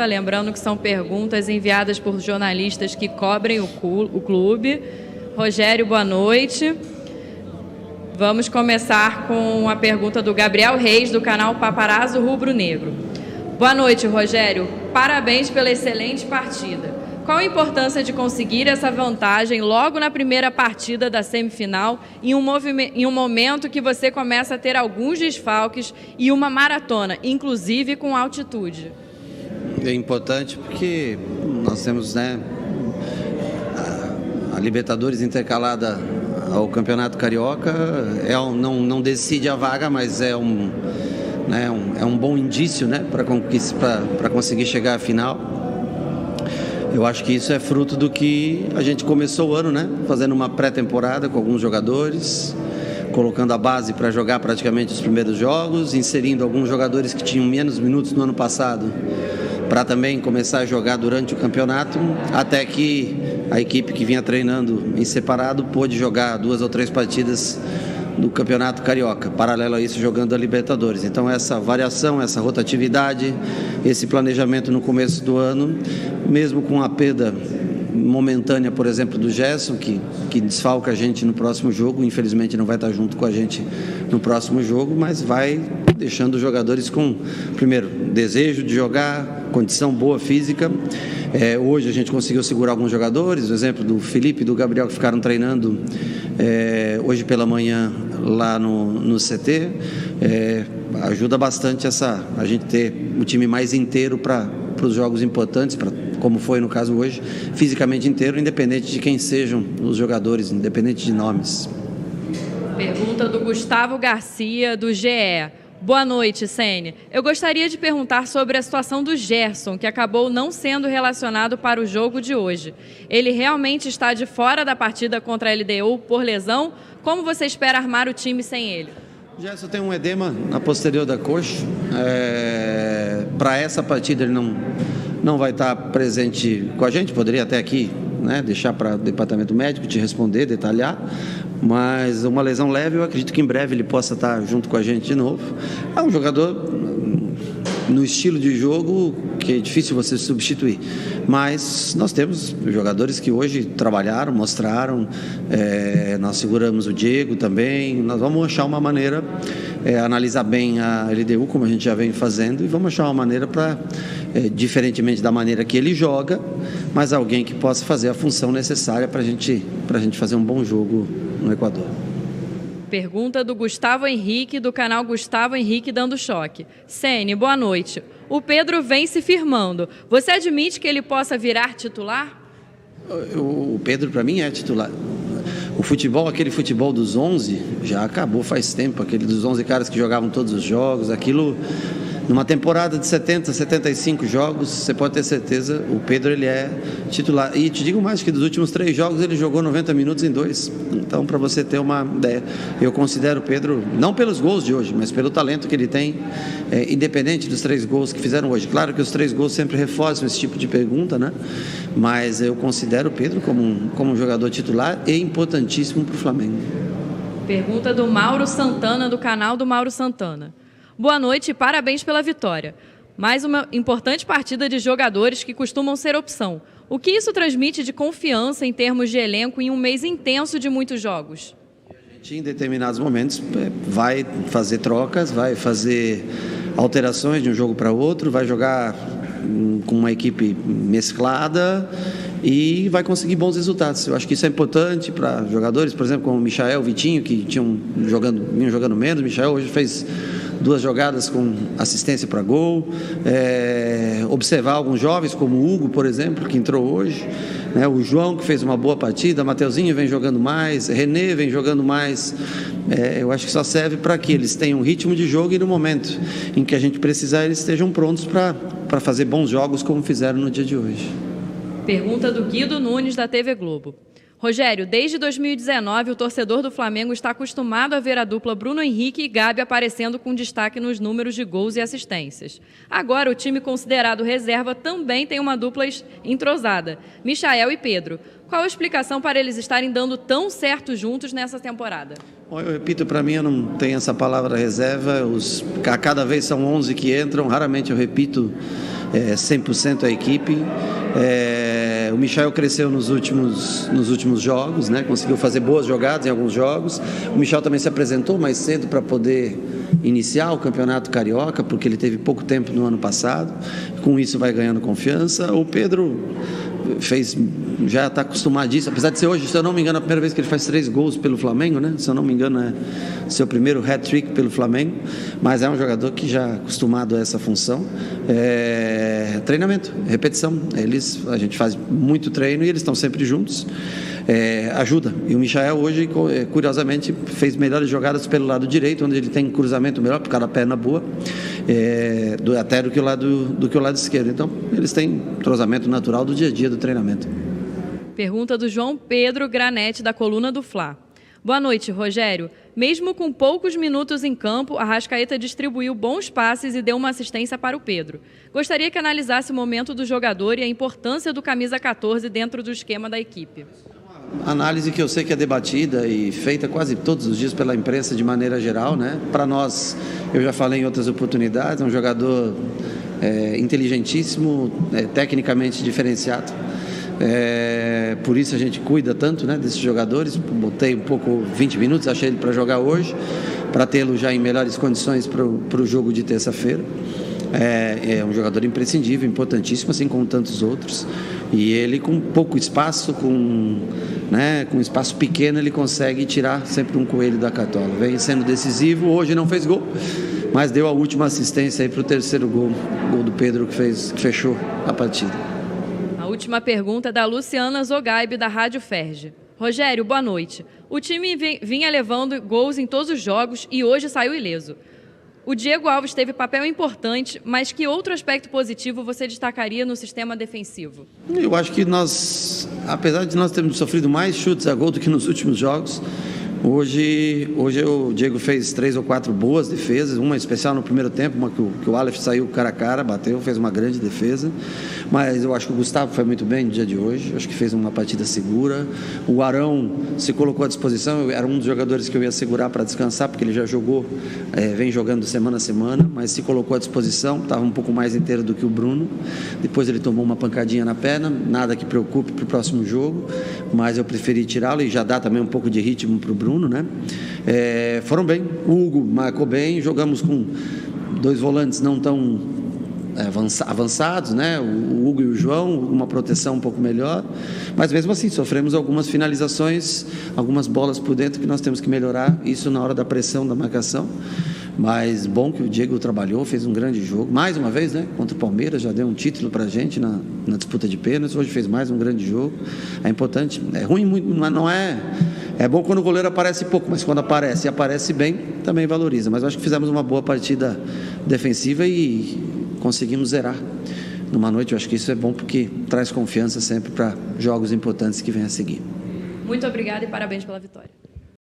Lembrando que são perguntas enviadas por jornalistas que cobrem o clube. Rogério, boa noite. Vamos começar com a pergunta do Gabriel Reis, do canal Paparazzo Rubro Negro. Boa noite, Rogério. Parabéns pela excelente partida. Qual a importância de conseguir essa vantagem logo na primeira partida da semifinal, em um momento que você começa a ter alguns desfalques e uma maratona, inclusive com altitude? É importante porque nós temos, a Libertadores intercalada ao Campeonato Carioca, não decide a vaga, mas é um bom indício, para conseguir chegar à final. Eu acho que isso é fruto do que a gente começou o ano, fazendo uma pré-temporada com alguns jogadores, colocando a base para jogar praticamente os primeiros jogos, inserindo alguns jogadores que tinham menos minutos no ano passado, para também começar a jogar durante o campeonato, até que a equipe que vinha treinando em separado pôde jogar 2 ou 3 partidas do Campeonato Carioca, paralelo a isso jogando a Libertadores. Então essa variação, essa rotatividade, esse planejamento no começo do ano, mesmo com a perda momentânea, por exemplo, do Gerson, que desfalca a gente no próximo jogo, infelizmente não vai estar junto com a gente no próximo jogo, mas vai deixando os jogadores com, primeiro, desejo de jogar, condição boa física. Hoje a gente conseguiu segurar alguns jogadores, o exemplo do Felipe e do Gabriel, que ficaram treinando hoje pela manhã lá no CT. Ajuda bastante a gente ter o time mais inteiro para os jogos importantes, como foi no caso hoje, fisicamente inteiro, independente de quem sejam os jogadores, independente de nomes. Pergunta do Gustavo Garcia, do GE. Boa noite, Sene. Eu gostaria de perguntar sobre a situação do Gerson, que acabou não sendo relacionado para o jogo de hoje. Ele realmente está de fora da partida contra a LDU por lesão? Como você espera armar o time sem ele? O Gerson tem um edema na posterior da coxa. Para essa partida ele não vai estar presente com a gente, poderia até aqui, deixar para o departamento médico te responder, detalhar, mas uma lesão leve, eu acredito que em breve ele possa estar junto com a gente de novo. É um jogador no estilo de jogo que é difícil você substituir, mas nós temos jogadores que hoje trabalharam, mostraram, nós seguramos o Diego também, nós vamos achar uma maneira, analisar bem a LDU, como a gente já vem fazendo, e vamos achar uma maneira para, diferentemente da maneira que ele joga, mas alguém que possa fazer a função necessária para a gente fazer um bom jogo no Equador. Pergunta do Gustavo Henrique, do canal Gustavo Henrique Dando Choque. Sene, boa noite. O Pedro vem se firmando. Você admite que ele possa virar titular? O Pedro, para mim, é titular. O futebol, aquele futebol dos 11, já acabou faz tempo. Aquele dos 11 caras que jogavam todos os jogos, aquilo... Numa temporada de 70, 75 jogos, você pode ter certeza, o Pedro ele é titular. E te digo mais que dos últimos 3 jogos ele jogou 90 minutos em 2. Então, para você ter uma ideia, eu considero o Pedro, não pelos gols de hoje, mas pelo talento que ele tem, independente dos 3 gols que fizeram hoje. Claro que os 3 gols sempre reforçam esse tipo de pergunta, mas eu considero o Pedro como um jogador titular e importantíssimo para o Flamengo. Pergunta do Mauro Santana, do canal do Mauro Santana. Boa noite e parabéns pela vitória. Mais uma importante partida de jogadores que costumam ser opção. O que isso transmite de confiança em termos de elenco em um mês intenso de muitos jogos? A gente, em determinados momentos, vai fazer trocas, vai fazer alterações de um jogo para outro, vai jogar com uma equipe mesclada e vai conseguir bons resultados. Eu acho que isso é importante para jogadores, por exemplo, como o Michael, o Vitinho, que vinham jogando menos. O Michael hoje fez 2 jogadas com assistência para gol, observar alguns jovens como o Hugo, por exemplo, que entrou hoje, o João, que fez uma boa partida, Mateuzinho vem jogando mais, René vem jogando mais. Eu acho que só serve para que eles tenham ritmo de jogo e no momento em que a gente precisar eles estejam prontos para fazer bons jogos como fizeram no dia de hoje. Pergunta do Guido Nunes, da TV Globo. Rogério, desde 2019, o torcedor do Flamengo está acostumado a ver a dupla Bruno Henrique e Gabi aparecendo com destaque nos números de gols e assistências. Agora, o time considerado reserva também tem uma dupla entrosada, Michael e Pedro. Qual a explicação para eles estarem dando tão certo juntos nessa temporada? Eu repito, para mim eu não tenho essa palavra reserva, cada vez são 11 que entram, raramente eu repito 100% a equipe. O Michael cresceu nos últimos jogos, né? Conseguiu fazer boas jogadas em alguns jogos. O Michael também se apresentou mais cedo para poder iniciar o Campeonato Carioca, porque ele teve pouco tempo no ano passado. Com isso vai ganhando confiança. O Pedro já está acostumadíssimo, apesar de ser hoje, se eu não me engano, a primeira vez que ele faz 3 gols pelo Flamengo, né? Se eu não me engano, é seu primeiro hat-trick pelo Flamengo, mas é um jogador que já é acostumado a essa função. Treinamento, repetição, a gente faz muito treino e eles estão sempre juntos. Ajuda, e o Michael hoje, curiosamente, fez melhores jogadas pelo lado direito, onde ele tem cruzamento melhor, por causa da perna boa, até do que o lado esquerdo. Então, eles têm entrosamento natural do dia a dia do treinamento. Pergunta do João Pedro Granete, da Coluna do Fla. Boa noite, Rogério. Mesmo com poucos minutos em campo, Arrascaeta distribuiu bons passes e deu uma assistência para o Pedro. Gostaria que analisasse o momento do jogador e a importância do camisa 14 dentro do esquema da equipe. Análise que eu sei que é debatida e feita quase todos os dias pela imprensa de maneira geral, né? Para nós, eu já falei em outras oportunidades, é um jogador inteligentíssimo, tecnicamente diferenciado. Por isso a gente cuida tanto, né, desses jogadores. Botei um pouco 20 minutos, achei ele para jogar hoje, para tê-lo já em melhores condições para o jogo de terça-feira. É um jogador imprescindível, importantíssimo, assim como tantos outros. E ele, com pouco espaço, com espaço pequeno, ele consegue tirar sempre um coelho da cartola. Vem sendo decisivo, hoje não fez gol, mas deu a última assistência para o terceiro gol do Pedro, que fechou a partida. A última pergunta é da Luciana Zogaib, da Rádio Ferge. Rogério, boa noite. O time vinha levando gols em todos os jogos e hoje saiu ileso. O Diego Alves teve papel importante, mas que outro aspecto positivo você destacaria no sistema defensivo? Eu acho que apesar de nós termos sofrido mais chutes a gol do que nos últimos jogos, hoje o Diego fez 3 ou 4 boas defesas, uma especial no primeiro tempo, uma que o Aleph saiu cara a cara, bateu, fez uma grande defesa, mas eu acho que o Gustavo foi muito bem no dia de hoje, acho que fez uma partida segura. O Arão se colocou à disposição, era um dos jogadores que eu ia segurar para descansar, porque ele já jogou, vem jogando semana a semana, mas se colocou à disposição, estava um pouco mais inteiro do que o Bruno. Depois ele tomou uma pancadinha na perna, nada que preocupe para o próximo jogo, mas eu preferi tirá-lo e já dá também um pouco de ritmo para o Bruno, né? Foram bem, o Hugo marcou bem, jogamos com 2 volantes não tão avançados, né? O Hugo e o João, uma proteção um pouco melhor, mas mesmo assim sofremos algumas finalizações, algumas bolas por dentro que nós temos que melhorar, isso na hora da pressão, da marcação. Mas bom que o Diego trabalhou, fez um grande jogo, mais uma vez, né? Contra o Palmeiras, já deu um título pra gente na disputa de pênaltis, hoje fez mais um grande jogo. É importante, é ruim muito, não é bom quando o goleiro aparece pouco, mas quando aparece e aparece bem, também valoriza. Mas eu acho que fizemos uma boa partida defensiva e conseguimos zerar numa noite. Eu acho que isso é bom porque traz confiança sempre para jogos importantes que vêm a seguir. Muito obrigada e parabéns pela vitória.